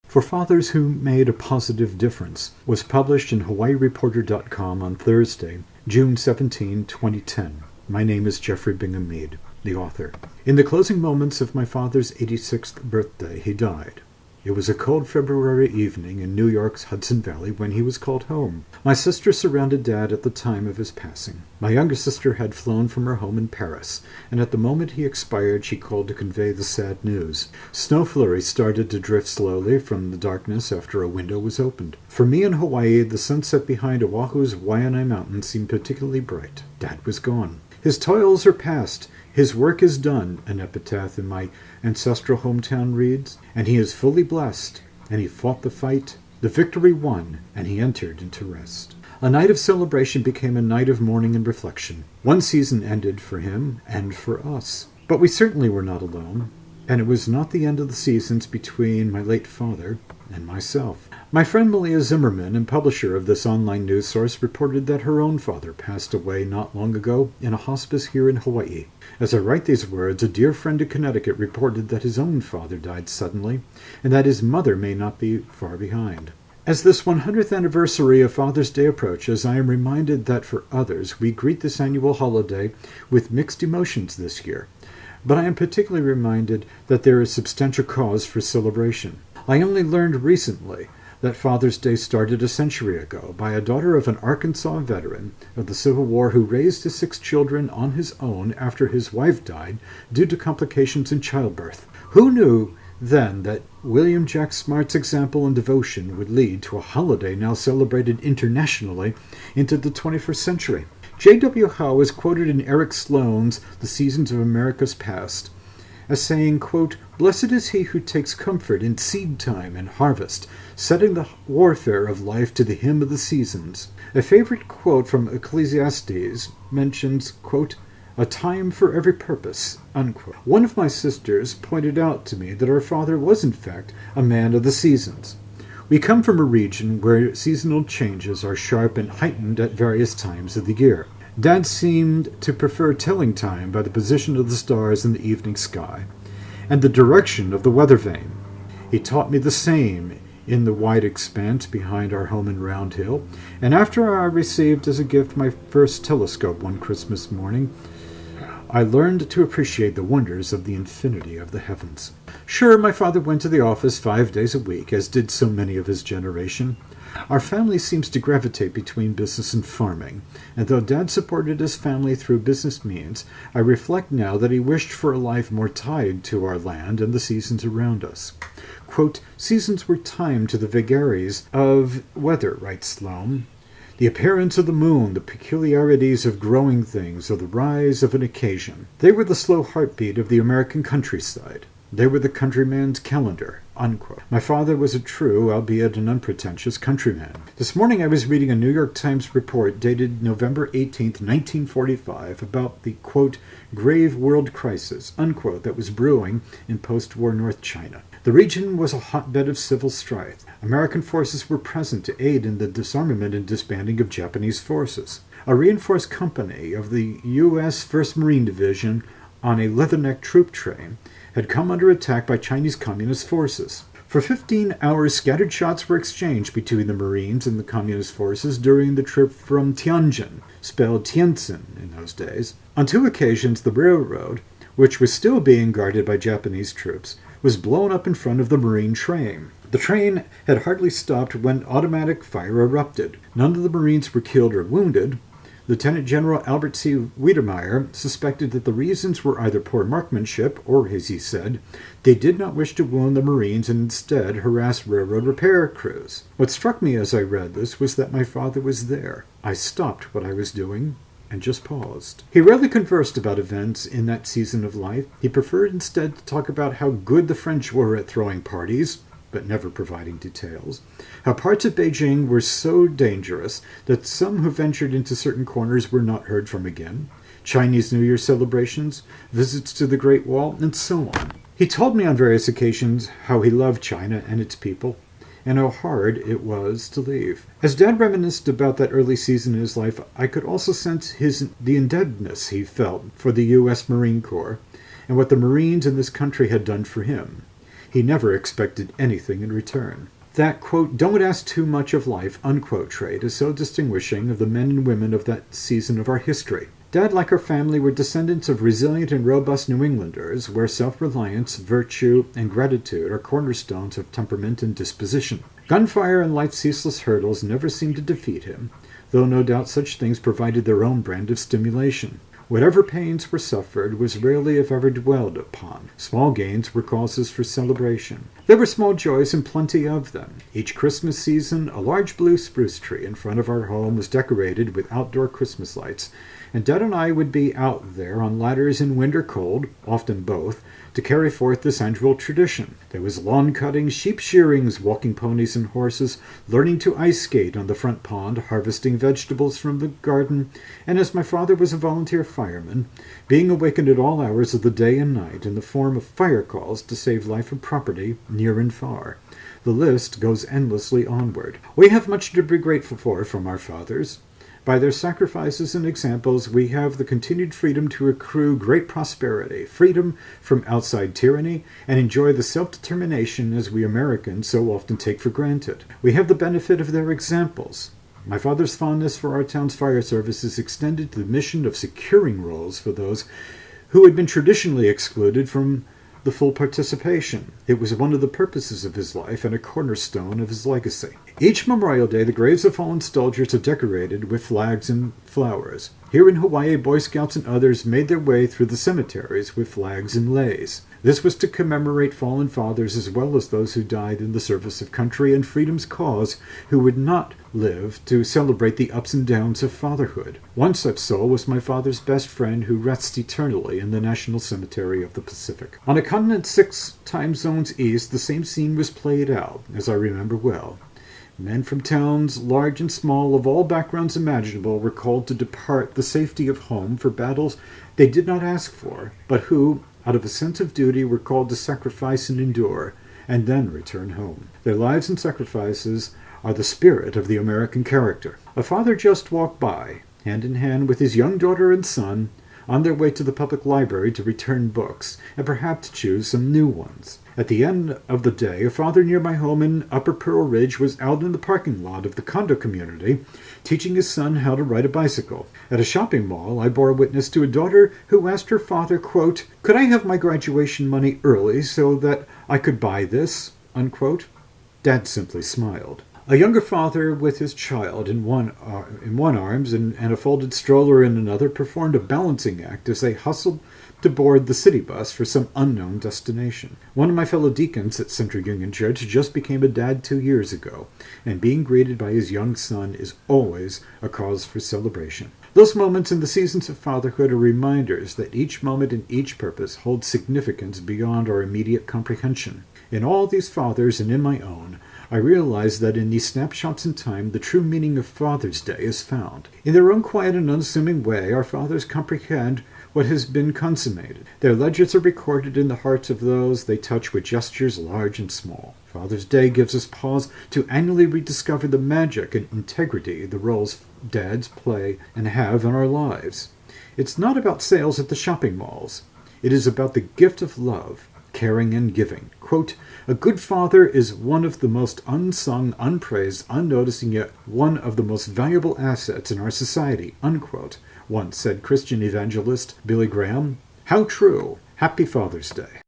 For Fathers Who Made a Positive Difference was published in HawaiiReporter.com on Thursday, June 17, 2010. My name is Jeffrey Bingham Mead, the author. In the closing moments of my father's 86th birthday, he died. It was a cold February evening in New York's Hudson Valley when he was called home. My sister surrounded Dad at the time of his passing. My younger sister had flown from her home in Paris, and at the moment he expired she called to convey the sad news. Snow flurries started to drift slowly from the darkness after a window was opened. For me in Hawaii, the sunset behind Oahu's Waianae Mountain seemed particularly bright. Dad was gone. His toils are past. His work is done, an epitaph in my ancestral hometown reads, and he is fully blessed, and he fought the fight, the victory won, and he entered into rest. A night of celebration became a night of mourning and reflection. One season ended for him and for us. But we certainly were not alone, and it was not the end of the seasons between my late father and myself. My friend Malia Zimmerman, and publisher of this online news source, reported that her own father passed away not long ago in a hospice here in Hawaii. As I write these words, a dear friend in Connecticut reported that his own father died suddenly, and that his mother may not be far behind. As this 100th anniversary of Father's Day approaches, I am reminded that for others, we greet this annual holiday with mixed emotions this year. But I am particularly reminded that there is substantial cause for celebration. I only learned recently that Father's Day started a century ago by a daughter of an Arkansas veteran of the Civil War who raised his 6 children on his own after his wife died due to complications in childbirth. Who knew then that William Jack Smart's example and devotion would lead to a holiday now celebrated internationally into the 21st century? J.W. Howe is quoted in Eric Sloane's The Seasons of America's Past as saying, quote, "Blessed is he who takes comfort in seed time and harvest, setting the warfare of life to the hymn of the seasons." A favorite quote from Ecclesiastes mentions, quote, "a time for every purpose," unquote. One of my sisters pointed out to me that our father was in fact a man of the seasons. We come from a region where seasonal changes are sharp and heightened at various times of the year. Dad seemed to prefer telling time by the position of the stars in the evening sky and the direction of the weather vane. He taught me the same in the wide expanse behind our home in Round Hill, and after I received as a gift my first telescope one Christmas morning, I learned to appreciate the wonders of the infinity of the heavens. Sure, my father went to the office 5 days a week, as did so many of his generation. Our family seems to gravitate between business and farming, and though Dad supported his family through business means, I reflect now that he wished for a life more tied to our land and the seasons around us. Quote, "Seasons were timed to the vagaries of weather," writes Sloane. "The appearance of the moon, the peculiarities of growing things, or the rise of an occasion. They were the slow heartbeat of the American countryside. They were the countryman's calendar," unquote. My father was a true, albeit an unpretentious, countryman. This morning I was reading a New York Times report dated November 18, 1945, about the, quote, "grave world crisis," unquote, that was brewing in post-war North China. The region was a hotbed of civil strife. American forces were present to aid in the disarmament and disbanding of Japanese forces. A reinforced company of the U.S. 1st Marine Division on a Leatherneck troop train had come under attack by Chinese Communist forces. For 15 hours, scattered shots were exchanged between the Marines and the Communist forces during the trip from Tianjin, spelled Tientsin in those days. On 2 occasions, the railroad, which was still being guarded by Japanese troops, was blown up in front of the Marine train. The train had hardly stopped when automatic fire erupted. None of the Marines were killed or wounded. Lieutenant General Albert C. Wiedemeyer suspected that the reasons were either poor marksmanship, or, as he said, they did not wish to wound the Marines and instead harass railroad repair crews. What struck me as I read this was that my father was there. I stopped what I was doing and just paused. He rarely conversed about events in that season of life. He preferred instead to talk about how good the French were at throwing parties, but never providing details, how parts of Beijing were so dangerous that some who ventured into certain corners were not heard from again, Chinese New Year celebrations, visits to the Great Wall, and so on. He told me on various occasions how he loved China and its people, and how hard it was to leave. As Dad reminisced about that early season in his life, I could also sense the indebtedness he felt for the U.S. Marine Corps and what the Marines in this country had done for him. He never expected anything in return. That, quote, "don't ask too much of life," unquote, trait is so distinguishing of the men and women of that season of our history. Dad, like our family, were descendants of resilient and robust New Englanders, where self-reliance, virtue, and gratitude are cornerstones of temperament and disposition. Gunfire and life's ceaseless hurdles never seemed to defeat him, though no doubt such things provided their own brand of stimulation. Whatever pains were suffered was rarely if ever dwelled upon. Small gains were causes for celebration. There were small joys and plenty of them. Each Christmas season, a large blue spruce tree in front of our home was decorated with outdoor Christmas lights, and Dad and I would be out there on ladders in wind or cold, often both, to carry forth this annual tradition. There was lawn cutting, sheep shearings, walking ponies and horses, learning to ice skate on the front pond, harvesting vegetables from the garden, and as my father was a volunteer fireman, being awakened at all hours of the day and night in the form of fire calls to save life and property near and far. The list goes endlessly onward. We have much to be grateful for from our fathers. By their sacrifices and examples, we have the continued freedom to accrue great prosperity, freedom from outside tyranny, and enjoy the self-determination as we Americans so often take for granted. We have the benefit of their examples. My father's fondness for our town's fire services extended to the mission of securing rolls for those who had been traditionally excluded from the full participation. It was one of the purposes of his life and a cornerstone of his legacy. Each Memorial Day, the graves of fallen soldiers are decorated with flags and flowers. Here in Hawaii, Boy Scouts and others made their way through the cemeteries with flags and leis. This was to commemorate fallen fathers as well as those who died in the service of country and freedom's cause who would not live to celebrate the ups and downs of fatherhood. One such soul was my father's best friend who rests eternally in the National Cemetery of the Pacific. On a continent 6 time zones east, the same scene was played out, as I remember well. Men from towns, large and small, of all backgrounds imaginable, were called to depart the safety of home for battles they did not ask for, but who, out of a sense of duty, were called to sacrifice and endure, and then return home. Their lives and sacrifices are the spirit of the American character. A father just walked by, hand in hand with his young daughter and son, on their way to the public library to return books, and perhaps choose some new ones. At the end of the day, a father near my home in Upper Pearl Ridge was out in the parking lot of the condo community, teaching his son how to ride a bicycle. At a shopping mall, I bore witness to a daughter who asked her father, quote, "Could I have my graduation money early so that I could buy this?" unquote. Dad simply smiled. A younger father with his child in one arms and a folded stroller in another performed a balancing act as they hustled to board the city bus for some unknown destination. One of my fellow deacons at Central Union Church just became a dad 2 years ago, and being greeted by his young son is always a cause for celebration. Those moments in the seasons of fatherhood are reminders that each moment and each purpose holds significance beyond our immediate comprehension. In all these fathers and in my own, I realize that in these snapshots in time, the true meaning of Father's Day is found. In their own quiet and unassuming way, our fathers comprehend what has been consummated. Their legends are recorded in the hearts of those they touch with gestures large and small. Father's Day gives us pause to annually rediscover the magic and integrity the roles dads play and have in our lives. It's not about sales at the shopping malls. It is about the gift of love, caring and giving. Quote, "A good father is one of the most unsung, unpraised, unnoticed, and yet one of the most valuable assets in our society," unquote, once said Christian evangelist Billy Graham. How true. Happy Father's Day.